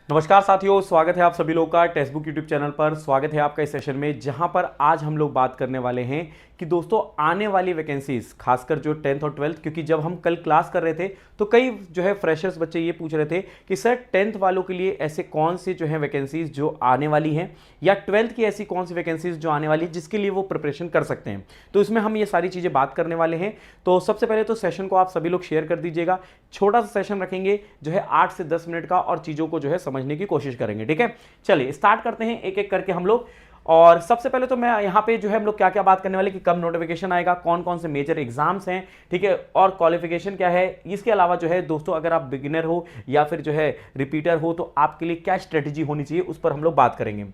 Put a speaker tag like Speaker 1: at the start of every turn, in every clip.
Speaker 1: नमस्कार साथियों, स्वागत है आप सभी लोगों का टेक्स्ट बुक यूट्यूब चैनल पर। स्वागत है आपका इस सेशन में, जहां पर आज हम लोग बात करने वाले हैं कि दोस्तों आने वाली वैकेंसीज, खासकर जो 10th और 12th, क्योंकि जब हम कल क्लास कर रहे थे तो कई जो है फ्रेशर्स बच्चे ये पूछ रहे थे कि सर 10th वालों के लिए ऐसे कौन से जो है वैकेंसीज जो आने वाली हैं, या 12th की ऐसी कौन सी वैकेंसीज जो आने वाली है जिसके लिए वो प्रिपरेशन कर सकते हैं। तो इसमें हम ये सारी चीज़ें बात करने वाले हैं। तो सबसे पहले तो सेशन को आप सभी लोग शेयर कर दीजिएगा। छोटा सा सेशन रखेंगे जो है 8 से 10 मिनट का, और चीज़ों को जो है समझने की कोशिश करेंगे। ठीक है, चलिए स्टार्ट करते हैं एक एक करके हम लोग। और सबसे पहले तो मैं यहाँ पे जो है हम लोग क्या क्या बात करने वाले कि कब नोटिफिकेशन आएगा, कौन कौन से मेजर एग्जाम्स हैं, ठीक है, और क्वालिफिकेशन क्या है। इसके अलावा जो है दोस्तों, अगर आप बिगिनर हो या फिर जो है रिपीटर हो तो आपके लिए क्या स्ट्रेटेजी होनी चाहिए, उस पर हम लोग बात करेंगे।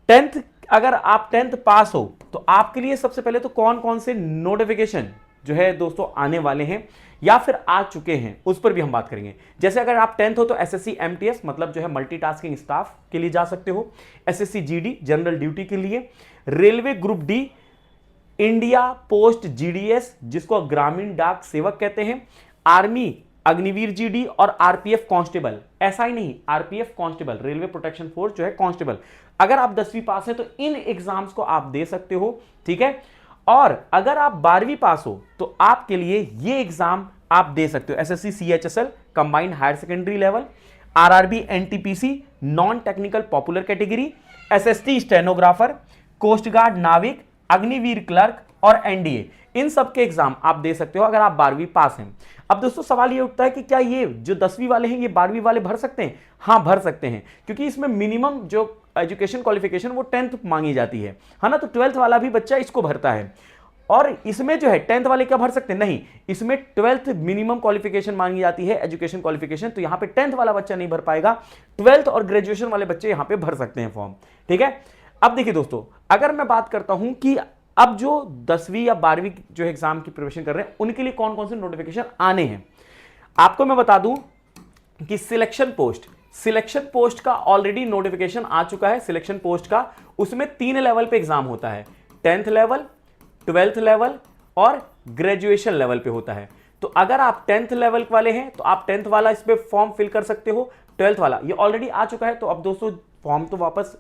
Speaker 1: 10th, अगर आप 10th पास हो तो आपके लिए सबसे पहले तो कौन कौन से नोटिफिकेशन जो है दोस्तों आने वाले हैं या फिर आ चुके हैं, उस पर भी हम बात करेंगे। जैसे अगर आप 10th हो तो एसएससी एमटीएस, मतलब जो है मल्टीटास्किंग स्टाफ के लिए जा सकते हो। एसएससी जीडी जनरल ड्यूटी के लिए, railway group D, India post GDS जिसको ग्रामीण डाक सेवक कहते हैं, आर्मी अग्निवीर जीडी, और आरपीएफ कांस्टेबल। ऐसा ही नहीं, RPF constable, railway protection force जो है कांस्टेबल। अगर आप 10वीं पास है तो इन एग्जाम्स को आप दे सकते हो। ठीक है, और अगर आप 12वीं पास हो तो आपके लिए ये एग्जाम आप दे सकते हो। SSC CHSL combined higher secondary level, RRB NTPC non technical popular category, SST stenographer, coast guard नाविक, अग्निवीर क्लर्क और एनडीए, इन सब के एग्जाम आप दे सकते हो अगर आप 12वीं पास हैं। अब दोस्तों सवाल ये उठता है कि क्या ये जो 10वीं वाले हैं ये 12वीं वाले भर सकते हैं? हाँ, भर सकते हैं, क्योंकि इसमें मिनिमम जो एजुकेशन क्वालिफिकेशन वो 10th मांगी जाती है ना। तो 12th वाला भी बच्चा इसको भरता है। और इसमें जो है 10th वाले क्या भर सकते हैं? नहीं, इसमें 12th मिनिमम क्वालिफिकेशन मांगी जाती है, एजुकेशन क्वालिफिकेशन। तो यहां पे 10th वाला बच्चा नहीं भर पाएगा, 12th और ग्रेजुएशन वाले बच्चे यहां पे भर सकते हैं फॉर्म। ठीक है, अब देखिए दोस्तों, अगर मैं बात करता हूं कि अब जो 10वीं या 12वीं जो एग्जाम की प्रिपरेशन कर रहे हैं उनके लिए कौन कौन से नोटिफिकेशन आने हैं, आपको मैं बता दूं कि सिलेक्शन पोस्ट का ऑलरेडी नोटिफिकेशन आ चुका है। सिलेक्शन पोस्ट का, उसमें 3 लेवल पे एग्जाम होता है, 10th लेवल, 12th लेवल और ग्रेजुएशन लेवल पे होता है। तो अगर आप 10th लेवल वाले हैं तो आप 10th वाला इस पे फॉर्म फिल कर सकते हो। 12th वाला ये ऑलरेडी आ चुका है, तो अब दोस्तों फॉर्म तो वापस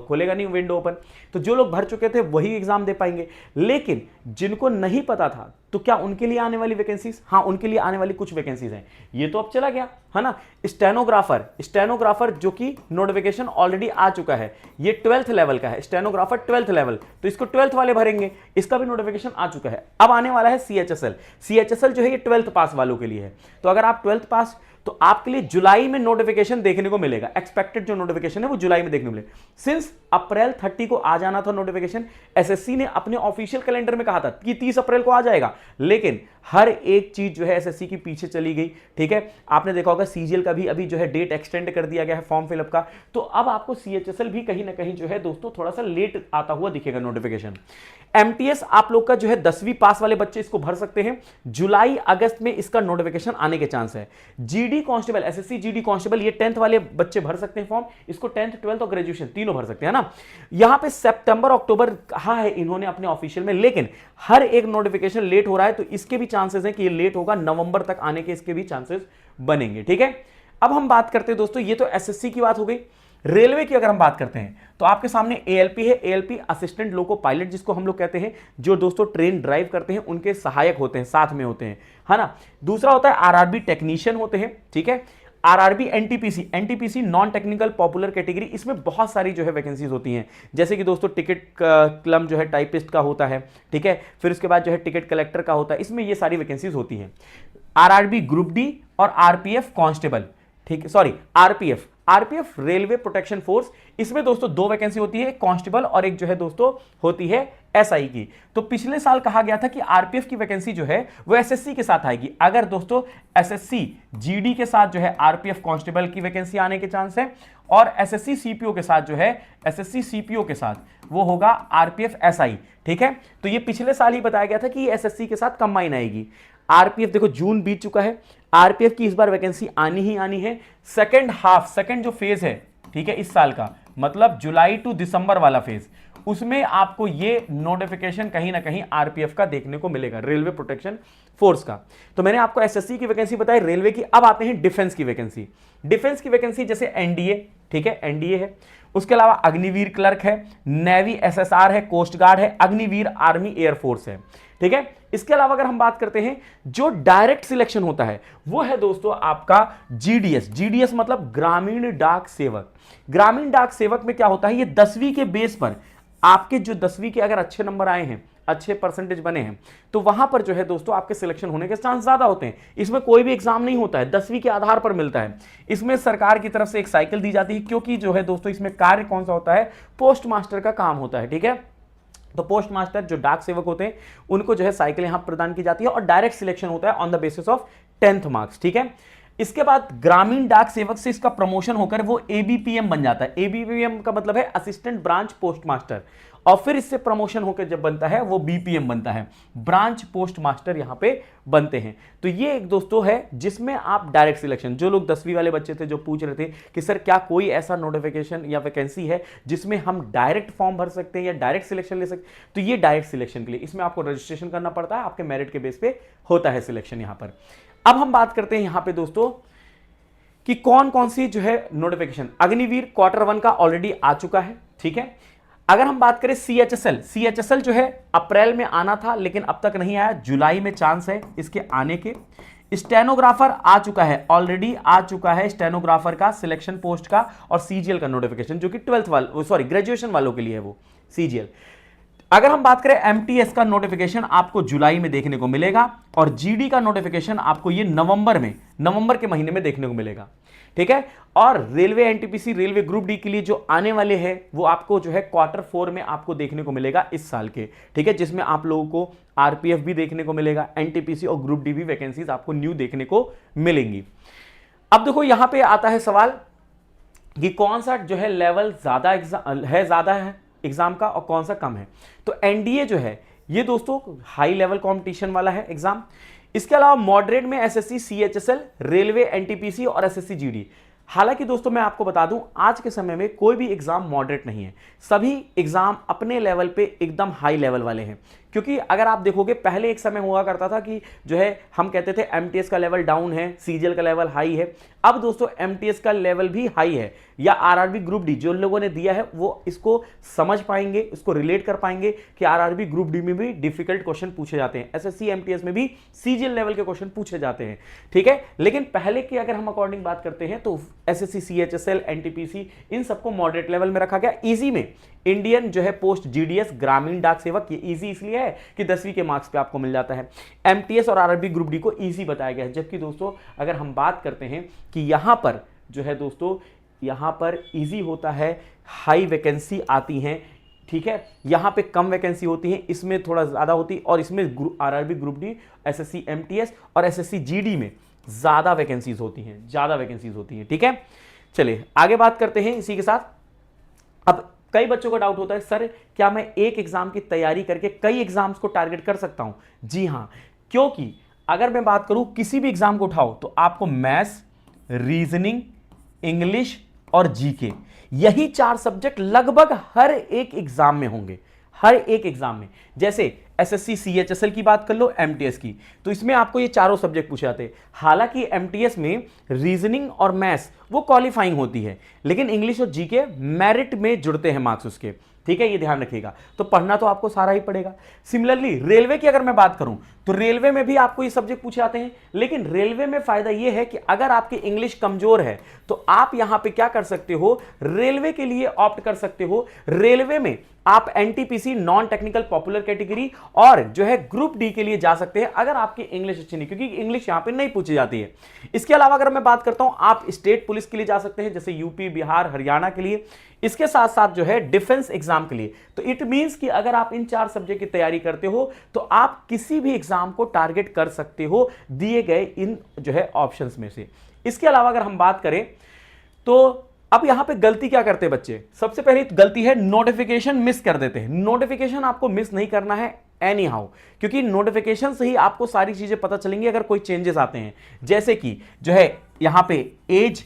Speaker 1: खोलेगा नहीं, विंडो ओपन। तो जो लोग भर चुके थे वही एग्जाम दे पाएंगे। लेकिन जिनको नहीं पता था तो क्या उनके लिए आने वाली वैकेंसीज? हाँ, उनके लिए आने वाली कुछ वैकेंसीज हैं। ये तो अब चला गया है ना। स्टेनोग्राफर जो कि नोटिफिकेशन ऑलरेडी आ चुका है, ये 12th लेवल का है। स्टेनोग्राफर 12th लेवल, तो इसको 12th वाले भरेंगे, इसका भी नोटिफिकेशन आ चुका है। अब आने वाला है सीएचएसएल जो है ये 12th पास वालों के लिए है। तो अगर आप 12th पास, तो आपके लिए जुलाई में नोटिफिकेशन देखने को मिलेगा। एक्सपेक्टेड जो नोटिफिकेशन है वो जुलाई में देखने को मिलेगा। सिंस अप्रैल 30 को आ जाना था नोटिफिकेशन, एसएससी ने अपने ऑफिशियल कैलेंडर में कहा था कि 30 अप्रैल को आ जाएगा, लेकिन हर एक चीज जो है एसएससी की पीछे चली गई। ठीक है, आपने देखा होगा सीजीएल का भी अभी जो है डेट एक्सटेंड कर दिया गया है फॉर्म फिलअप का। तो अब आपको सीएचएसएल भी कहीं ना कहीं जो है दोस्तों थोड़ा सा लेट आता हुआ दिखेगा नोटिफिकेशन। एमटीएस आप लोग का जो है 10वीं पास वाले बच्चे इसको भर सकते हैं, जुलाई अगस्त में इसका नोटिफिकेशन आने के चांस है। GD constable, SSC GD constable, ये 10th वाले बच्चे भर सकते हैं फॉर्म, इसको 10th 12th और ग्रेजुएशन तीनों भर सकते हैं ना। यहां पे सितंबर अक्टूबर कहा है इन्होंने अपने ऑफिशियल में, लेकिन हर एक नोटिफिकेशन लेट हो रहा है, तो इसके भी चांसेस हैं कि ये लेट होगा, नवंबर तक आने के इसके भी चांसेस बनेंगे। ठीक है, अब हम बात करते हैं दोस्तों, ये तो एसएससी की बात हो गई। रेलवे की अगर हम बात करते हैं तो आपके सामने एएलपी है। एएलपी असिस्टेंट लोको पायलट जिसको हम लोग कहते हैं, जो दोस्तों ट्रेन ड्राइव करते हैं, उनके सहायक होते हैं, साथ में होते हैं, है ना। दूसरा होता है आरआरबी टेक्नीशियन होते हैं। ठीक है, RRB NTPC non technical popular category, इसमें बहुत सारी जो है वैकेंसीज होती हैं। जैसे कि दोस्तों टिकट क्लम जो है टाइपिस्ट का होता है। ठीक है, फिर उसके बाद जो है टिकट कलेक्टर का होता है, इसमें ये सारी वैकेंसीज होती हैं। आरआरबी ग्रुप डी और आरपीएफ कांस्टेबल, ठीक है, sorry RPF railway protection force, इसमें दोस्तों 2 वैकेंसी होती है, एक कांस्टेबल और एक जो है दोस्तों होती है एसआई की। तो पिछले साल कहा गया था कि आरपीएफ की वैकेंसी जो है वो एसएससी के साथ आएगी। अगर दोस्तों एसएससी जीडी के साथ जो है आरपीएफ कांस्टेबल की वैकेंसी आने के चांस है, और एसएससी सीपीओ के साथ जो है, एसएससी सीपीओ के साथ वो होगा आरपीएफ एसआई। ठीक है, तो ये पिछले साल ही बताया गया था कि एसएससी के साथ कंबाइन आएगी। आरपीएफ देखो जून बीत चुका है, आरपीएफ की इस बार वैकेंसी आनी ही आनी है। सेकंड जो फेज है, ठीक है, इस साल का, मतलब जुलाई टू दिसंबर वाला फेज, उसमें आपको ये नोटिफिकेशन कहीं ना कहीं आरपीएफ का देखने को मिलेगा, रेलवे प्रोटेक्शन फोर्स का। तो मैंने आपको एसएससी की वैकेंसी बताई, रेलवे की। अब आते हैं डिफेंस की वैकेंसी। डिफेंस की वैकेंसी जैसे एनडीए, ठीक है, एनडीए है, उसके अलावा अग्निवीर क्लर्क है, नेवी एसएसआर है, कोस्ट गार्ड है, अग्निवीर आर्मी एयरफोर्स है, ठीक है। इसके अलावा अगर हम बात करते हैं जो डायरेक्ट सिलेक्शन होता है वो है दोस्तों आपका जीडीएस। जीडीएस मतलब ग्रामीण डाक सेवक। ग्रामीण डाक सेवक में क्या होता है, ये 10वीं के बेस पर आपके जो 10वीं के अगर अच्छे नंबर आए हैं, अच्छे परसेंटेज बने हैं, तो वहां पर जो है दोस्तों आपके सिलेक्शन होने के चांस ज्यादा होते हैं। इसमें कोई भी एग्जाम नहीं होता है, 10वीं के आधार पर मिलता है। इसमें सरकार की तरफ से एक साइकिल दी जाती है, क्योंकि जो है दोस्तों इसमें कार्य कौन सा होता है, पोस्ट मास्टर का काम होता है, ठीक है। तो पोस्ट मास्टर जो डाक सेवक होते हैं उनको जो है साइकिल यहां प्रदान की जाती है और डायरेक्ट सिलेक्शन होता है on the basis of 10th marks, ठीक है। इसके बाद ग्रामीण डाक सेवक से इसका प्रमोशन होकर वो एबीपीएम बन जाता है। एबीपीएम का मतलब है असिस्टेंट ब्रांच पोस्ट मास्टर, और फिर इससे प्रमोशन होकर जब बनता है वो बीपीएम बनता है, ब्रांच पोस्ट मास्टर यहां पे बनते हैं। तो ये एक दोस्तों है जिसमें आप डायरेक्ट सिलेक्शन, जो लोग 10वीं वाले बच्चे थे जो पूछ रहे थे कि सर क्या कोई ऐसा नोटिफिकेशन या वैकेंसी है जिसमें हम डायरेक्ट फॉर्म भर सकते हैं या डायरेक्ट सिलेक्शन ले सकते हैं, तो ये डायरेक्ट सिलेक्शन के लिए इसमें आपको रजिस्ट्रेशन करना पड़ता है, आपके मेरिट के बेस पे होता है सिलेक्शन यहां पर। अब हम बात करते हैं यहां पे दोस्तों कि कौन कौन सी जो है नोटिफिकेशन। अग्निवीर Q1 का ऑलरेडी आ चुका है, ठीक है। अगर हम बात करें सीएचएसएल जो है अप्रैल में आना था लेकिन अब तक नहीं आया, जुलाई में चांस है इसके आने के। स्टेनोग्राफर आ चुका है, ऑलरेडी आ चुका है स्टेनोग्राफर का सिलेक्शन पोस्ट का और सीजीएल का नोटिफिकेशन, जो कि 12th वाले सॉरी ग्रेजुएशन वालों के लिए है वो सीजीएल। अगर हम बात करें एमटीएस का नोटिफिकेशन आपको जुलाई में देखने को मिलेगा और जीडी का नोटिफिकेशन आपको ये नवंबर के महीने में देखने को मिलेगा, ठीक है। और railway NTPC, railway group D के लिए जो आने वाले हैं वो आपको जो है Q4 में आपको देखने को मिलेगा इस साल के, ठीक है, जिसमें आप लोगों को आरपीएफ भी देखने को मिलेगा, एनटीपीसी और ग्रुप डी भी वैकेंसीज आपको न्यू देखने को मिलेंगी। अब देखो यहां पे आता है सवाल कि कौन सा जो है लेवल ज्यादा है एग्जाम का और कौन सा कम है। तो एनडीए जो है ये दोस्तों हाई लेवल कंपटीशन वाला है एग्जाम। इसके अलावा मॉडरेट में एसएससी, सीएचएसएल, रेलवे, एनटीपीसी और एसएससी जीडी। हालांकि दोस्तों मैं आपको बता दूं आज के समय में कोई भी एग्जाम मॉडरेट नहीं है, सभी एग्जाम अपने लेवल पे एकदम हाई लेवल वाले हैं। क्योंकि अगर आप देखोगे पहले एक समय हुआ करता था कि जो है हम कहते थे एमटीएस का लेवल डाउन है, सीजीएल का लेवल हाई है। अब दोस्तों एमटीएस का लेवल भी हाई है, या आरआरबी ग्रुप डी जो लोगों ने दिया है वो इसको समझ पाएंगे, इसको रिलेट कर पाएंगे कि आरआरबी ग्रुप डी में भी डिफिकल्ट क्वेश्चन पूछे जाते हैं, एसएससी एमटीएस में भी सीजीएल लेवल के क्वेश्चन पूछे जाते हैं, ठीक है। लेकिन पहले की अगर हम अकॉर्डिंग बात करते हैं तो एसएससी, सीएचएसएल, एनटीपीसी इन सबको मॉडरेट लेवल में रखा गया। इजी में इंडियन जो है पोस्ट जीडीएस ग्रामीण डाक सेवक, ये इजी इसलिए है कि 10वीं के मार्क्स पे आपको मिल जाता है। एमटीएस और आरआरबी ग्रुप डी को इजी बताया गया है। जबकि दोस्तों अगर हम बात करते हैं कि यहां पर जो है दोस्तों यहां पर इजी होता है, हाई वैकेंसी आती हैं, ठीक है, यहां पे कम वैकेंसी होती है, इसमें थोड़ा ज्यादा होती है, और इसमें RRB group D, SSC MTS और एसएससी जीडी में ज्यादा वैकेंसीज होती हैं, ठीक है। चलिए आगे बात करते हैं इसी के साथ। अब कई बच्चों का डाउट होता है सर क्या मैं एक एग्जाम की तैयारी करके कई एग्जाम्स को टारगेट कर सकता हूं? जी हां, क्योंकि अगर मैं बात करूं किसी भी एग्जाम को उठाओ तो आपको मैथ्स, रीजनिंग, इंग्लिश और जीके, यही 4 सब्जेक्ट लगभग हर एक एग्जाम में होंगे, हर एक एग्जाम में। जैसे एसएससी, सीएचएसएल की बात कर लो, एमटीएस की, तो इसमें आपको ये चारों सब्जेक्ट पूछे जाते हैं। हालांकि एमटीएस में रीजनिंग और मैथ्स वो क्वालिफाइंग होती है, लेकिन इंग्लिश और जीके मेरिट में जुड़ते हैं मार्क्स उसके, ठीक है, ये ध्यान रखिएगा। तो पढ़ना तो आपको सारा ही पड़ेगा। सिमिलरली रेलवे की अगर मैं बात करूं तो रेलवे में भी आपको ये सब्जेक्ट पूछे जाते हैं, लेकिन रेलवे में फायदा ये है कि अगर आपकी इंग्लिश कमजोर है तो आप यहां पे क्या कर सकते हो, रेलवे के लिए ऑप्ट कर सकते हो। रेलवे में आप NTPC, non technical popular category और जो है ग्रुप डी के लिए जा सकते हैं अगर आपकी इंग्लिश अच्छी नहीं, क्योंकि इंग्लिश यहां पे नहीं पूछी जाती है। इसके अलावा अगर मैं बात करता हूं आप स्टेट पुलिस के लिए जा सकते हैं, जैसे यूपी, बिहार, हरियाणा के लिए। इसके साथ साथ जो है डिफेंस एग्जाम के लिए। तो इट मींस कि अगर आप इन 4 सब्जेक्ट की तैयारी करते हो तो आप किसी भी एग्जाम को टारगेट कर सकते हो दिए गए इन जो है ऑप्शंस में से। इसके अलावा अगर हम बात करें तो अब यहां पे गलती क्या करते हैं बच्चे, सबसे पहली गलती है नोटिफिकेशन मिस कर देते हैं। नोटिफिकेशन आपको मिस नहीं करना है एनी हाउ, क्योंकि नोटिफिकेशन से ही आपको सारी चीजें पता चलेंगी अगर कोई चेंजेस आते हैं। जैसे कि जो है यहां पे एज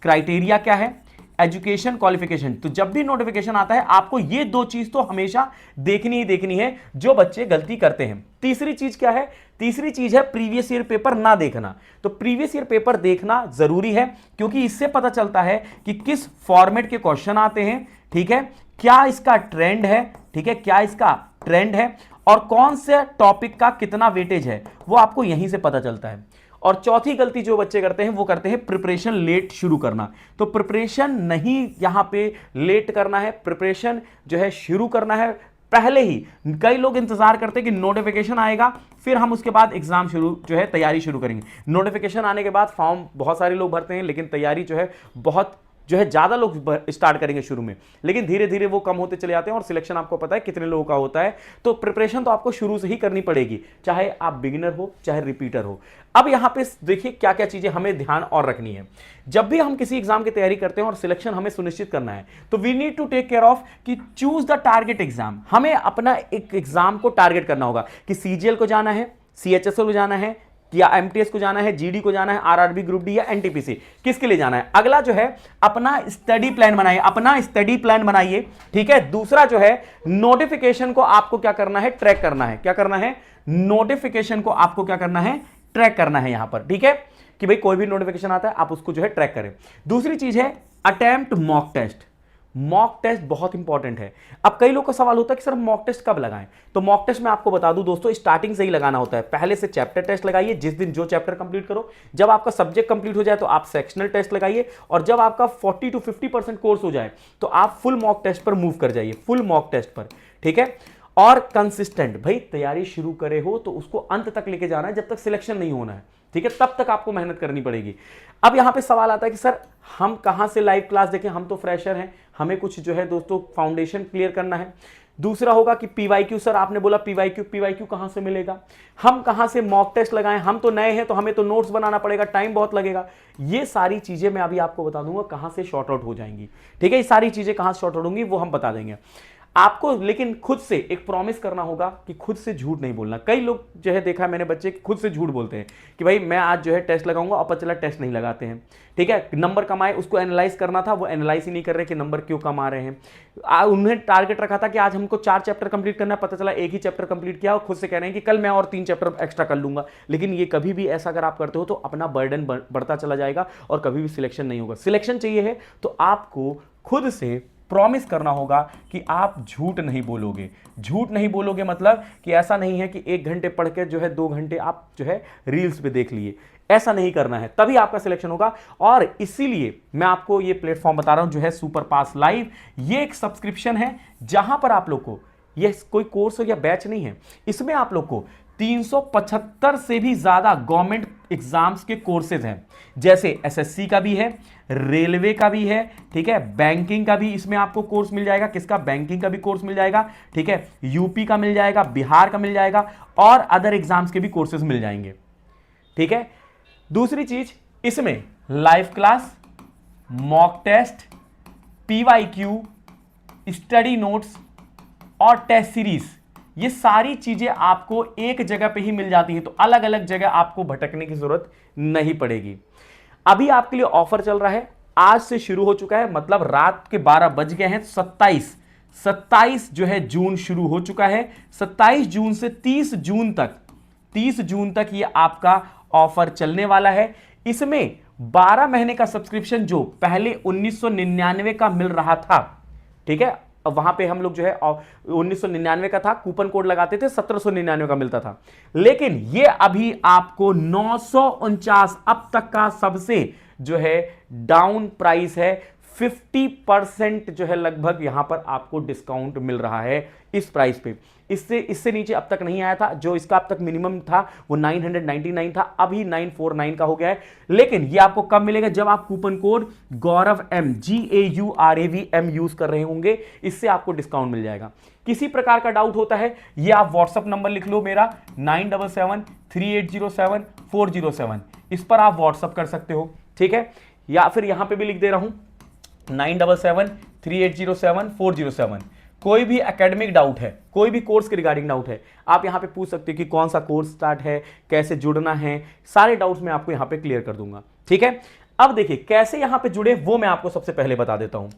Speaker 1: क्राइटेरिया क्या है, एजुकेशन क्वालिफिकेशन। तो जब भी नोटिफिकेशन आता है आपको ये दो चीज तो हमेशा देखनी ही देखनी है जो बच्चे गलती करते हैं। तीसरी चीज क्या है? तीसरी चीज है प्रीवियस ईयर पेपर ना देखना। तो प्रीवियस ईयर पेपर देखना जरूरी है क्योंकि इससे पता चलता है कि किस फॉर्मेट के क्वेश्चन आते हैं, ठीक है, क्या इसका ट्रेंड है, ठीक है, क्या इसका ट्रेंड है और कौन से टॉपिक का कितना वेटेज है, वो आपको यहीं से पता चलता है। और चौथी गलती जो बच्चे करते हैं वो करते हैं प्रिपरेशन लेट शुरू करना। तो प्रिपरेशन नहीं यहां पे लेट करना है, प्रिपरेशन जो है शुरू करना है पहले ही। कई लोग इंतजार करते हैं कि नोटिफिकेशन आएगा फिर हम उसके बाद एग्जाम शुरू जो है तैयारी शुरू करेंगे। नोटिफिकेशन आने के बाद फॉर्म बहुत सारे लोग भरते हैं लेकिन तैयारी जो है बहुत जो है ज्यादा लोग स्टार्ट करेंगे शुरू में, लेकिन धीरे धीरे वो कम होते चले जाते हैं और सिलेक्शन आपको पता है कितने लोगों का होता है। तो प्रिपरेशन तो आपको शुरू से ही करनी पड़ेगी, चाहे आप बिगिनर हो चाहे रिपीटर हो। अब यहां पे देखिए क्या क्या चीजें हमें ध्यान और रखनी है। जब भी हम किसी एग्जाम की तैयारी करते हैं और सिलेक्शन हमें सुनिश्चित करना है तो we need to take care of कि चूज द टारगेट एग्जाम। हमें अपना एक एग्जाम को टारगेट करना होगा कि सीजीएल को जाना है, सीएचएसएल को जाना है या एमटीएस को जाना है, जीडी को जाना है, आरआरबी ग्रुप डी या एनटीपीसी, किसके लिए जाना है। अगला जो है अपना स्टडी प्लान बनाइए, अपना स्टडी प्लान बनाइए, ठीक है। दूसरा जो है नोटिफिकेशन को आपको क्या करना है, ट्रैक करना है। क्या करना है? नोटिफिकेशन को आपको क्या करना है, ट्रैक करना है यहां पर, ठीक है, कि भाई कोई भी नोटिफिकेशन आता है आप उसको जो है ट्रैक करें। दूसरी चीज है attempt mock test. Mock test बहुत इंपॉर्टेंट है। अब कई लोग का सवाल होता है कि सर मॉक टेस्ट कब लगाएं, तो मॉक टेस्ट मैं आपको बता दूं दोस्तों, स्टार्टिंग से ही लगाना होता है। पहले से चैप्टर टेस्ट लगाइए जिस दिन जो चैप्टर कंप्लीट करो, जब आपका सब्जेक्ट कंप्लीट हो जाए तो आप सेक्शनल टेस्ट लगाइए, और जब आपका 40 to 50% कोर्स हो जाए तो आप फुल मॉक टेस्ट पर मूव कर जाइए, फुल मॉक टेस्ट पर, ठीक है। और कंसिस्टेंट, भाई तैयारी शुरू करे हो तो उसको अंत तक लेके जाना है जब तक सिलेक्शन नहीं होना है, ठीक है, तब तक आपको मेहनत करनी पड़ेगी। अब यहां पे सवाल आता है कि सर हम कहां से लाइव क्लास देखें, हम तो फ्रेशर हैं, हमें कुछ जो है दोस्तों फाउंडेशन क्लियर करना है। दूसरा होगा कि पीवाईक्यू, सर आपने बोला पीवाईक्यू कहां से मिलेगा, हम कहां से मॉक टेस्ट लगाएं, हम तो नए हैं तो हमें तो नोट्स बनाना पड़ेगा, टाइम बहुत लगेगा। ये सारी चीजें मैं अभी आपको बता दूंगा कहां से शॉर्ट आउट हो जाएंगी, ठीक है। ये सारी चीजें कहां से शॉर्ट आउट होंगी वो हम बता देंगे आपको, लेकिन खुद से एक प्रॉमिस करना होगा कि खुद से झूठ नहीं बोलना। कई लोग जो है देखा है मैंने बच्चे खुद से झूठ बोलते हैं कि भाई मैं आज जो है टेस्ट लगाऊंगा और पता चला टेस्ट नहीं लगाते हैं, ठीक है। नंबर कम आए, उसको एनालाइज करना था, वो एनालाइज ही नहीं कर रहे कि नंबर क्यों कम आ रहे हैं। उन्हें टारगेट रखा था कि आज हमको 4 चैप्टर कंप्लीट करना है, पता चला एक ही चैप्टर कंप्लीट किया और खुद से कह रहे हैं कि कल मैं और 3 चैप्टर एक्स्ट्रा कर लूंगा। लेकिन ये कभी भी ऐसा अगर आप करते हो तो अपना बर्डन बढ़ता चला जाएगा और कभी भी सिलेक्शन नहीं होगा। सिलेक्शन चाहिए है तो आपको खुद से प्रॉमिस करना होगा कि आप झूठ नहीं बोलोगे। झूठ नहीं बोलोगे मतलब कि ऐसा नहीं है कि 1 घंटे पढ़ के जो है 2 घंटे आप जो है रील्स पे देख लिए, ऐसा नहीं करना है, तभी आपका सिलेक्शन होगा। और इसीलिए मैं आपको ये प्लेटफॉर्म बता रहा हूं जो है सुपर पास लाइव। ये एक सब्सक्रिप्शन है जहां पर आप लोग को, ये कोई कोर्स या बैच नहीं है, इसमें आप लोग को 375 से भी ज्यादा गवर्नमेंट एग्जाम्स के कोर्सेज हैं, जैसे एसएससी का भी है, रेलवे का भी है, ठीक है, बैंकिंग का भी इसमें आपको कोर्स मिल जाएगा। किसका? बैंकिंग का भी कोर्स मिल जाएगा, ठीक है, यूपी का मिल जाएगा, बिहार का मिल जाएगा और अदर एग्जाम्स के भी कोर्सेज मिल जाएंगे, ठीक है। दूसरी चीज, इसमें live class, mock test, PYQ, study notes और टेस्ट सीरीज, ये सारी चीजें आपको एक जगह पे ही मिल जाती हैं, तो अलग अलग जगह आपको भटकने की जरूरत नहीं पड़ेगी। अभी आपके लिए ऑफर चल रहा है, आज से शुरू हो चुका है, मतलब रात के 12 बज गए हैं। 27 जो है जून शुरू हो चुका है। 27 जून से 30 जून तक ये आपका ऑफर चलने वाला है। इसमें 12 महीने का सब्सक्रिप्शन जो पहले 1999 का मिल रहा था, ठीक है, वहां पे हम लोग जो है 1999 का था, कूपन कोड लगाते थे, 1799 का मिलता था, लेकिन ये अभी आपको 949 अब तक का सबसे जो है डाउन प्राइस है। 50% जो है लगभग यहां पर आपको डिस्काउंट मिल रहा है इस प्राइस पे। इससे नीचे अब तक नहीं आया था। जो इसका अब तक मिनिमम था वो 999 था, अभी 949 का हो गया है। लेकिन ये आपको कब मिलेगा? जब आप कूपन कोड गौरव एम GAURAVM यूज कर रहे होंगे, इससे आपको डिस्काउंट मिल जाएगा। किसी प्रकार का डाउट होता है, ये आप व्हाट्सएप नंबर लिख लो मेरा 9773807407, इस पर आप व्हाट्सएप कर सकते हो, ठीक है। या फिर यहां पे भी लिख दे रहा हूं 9773807407। कोई भी एकेडमिक डाउट है, कोई भी कोर्स के रिगार्डिंग डाउट है, आप यहां पे पूछ सकते हो कि कौन सा कोर्स स्टार्ट है, कैसे जुड़ना है, सारे डाउट्स मैं आपको यहां पे क्लियर कर दूंगा, ठीक है। अब देखिए कैसे यहां पे जुड़े वो मैं आपको सबसे पहले बता देता हूं।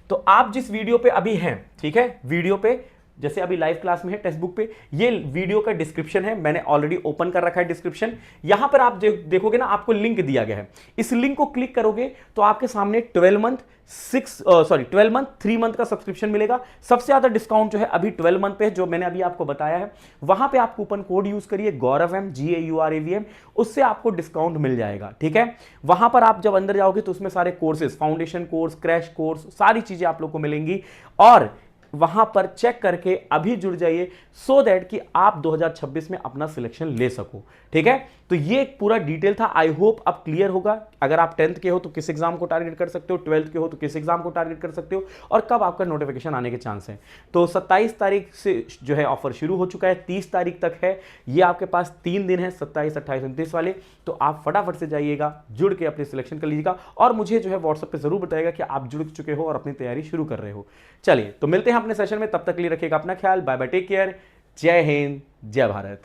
Speaker 1: तो आप जिस वीडियो पे अभी हैं, ठीक है, वीडियो पे जैसे अभी लाइव क्लास में है टेक्स्ट बुक पे, ये वीडियो का डिस्क्रिप्शन है, मैंने ऑलरेडी ओपन कर रखा है डिस्क्रिप्शन। यहां पर आप देखोगे ना, आपको लिंक दिया गया है। इस लिंक को क्लिक करोगे तो आपके सामने 12 मंथ 12 मंथ 3 मंथ का सब्सक्रिप्शन मिलेगा। सबसे ज्यादा डिस्काउंट जो है अभी 12 मंथ पे है, जो मैंने अभी आपको बताया है। वहां पे आप कूपन कोड यूज करिए गौरवम, GAURAVM, उससे आपको डिस्काउंट मिल जाएगा, ठीक है। वहां पर आप जब अंदर जाओगे तो उसमें सारे courses, foundation course, crash course, सारी चीजें आप लोग को मिलेंगी। और वहां पर चेक करके अभी जुड़ जाइए, सो दैट कि आप 2026 में अपना सिलेक्शन ले सको, ठीक है। तो ये एक पूरा डिटेल था, आई होप अब क्लियर होगा। अगर आप 10th के हो तो किस एग्जाम को टारगेट कर सकते हो, 12th के हो तो किस एग्जाम को टारगेट कर सकते हो, और कब आपका नोटिफिकेशन आने के चांस है। तो 27 तारीख से जो है ऑफर शुरू हो चुका है, 30 तारीख तक है। ये आपके पास 3 दिन है, 27, 28, 29 वाले। तो आप फटाफट से जाइएगा, जुड़ के अपनी सिलेक्शन कर लीजिएगा, और मुझे जो है व्हाट्सएप पे जरूर बताइएगा कि आप जुड़ चुके हो और अपनी तैयारी शुरू कर रहे हो। चलिए तो मिलते हैं अपने सेशन में, तब तक के लिए रखिएगा अपना ख्याल। बाय बाय, टेक केयर, जय हिंद, जय भारत।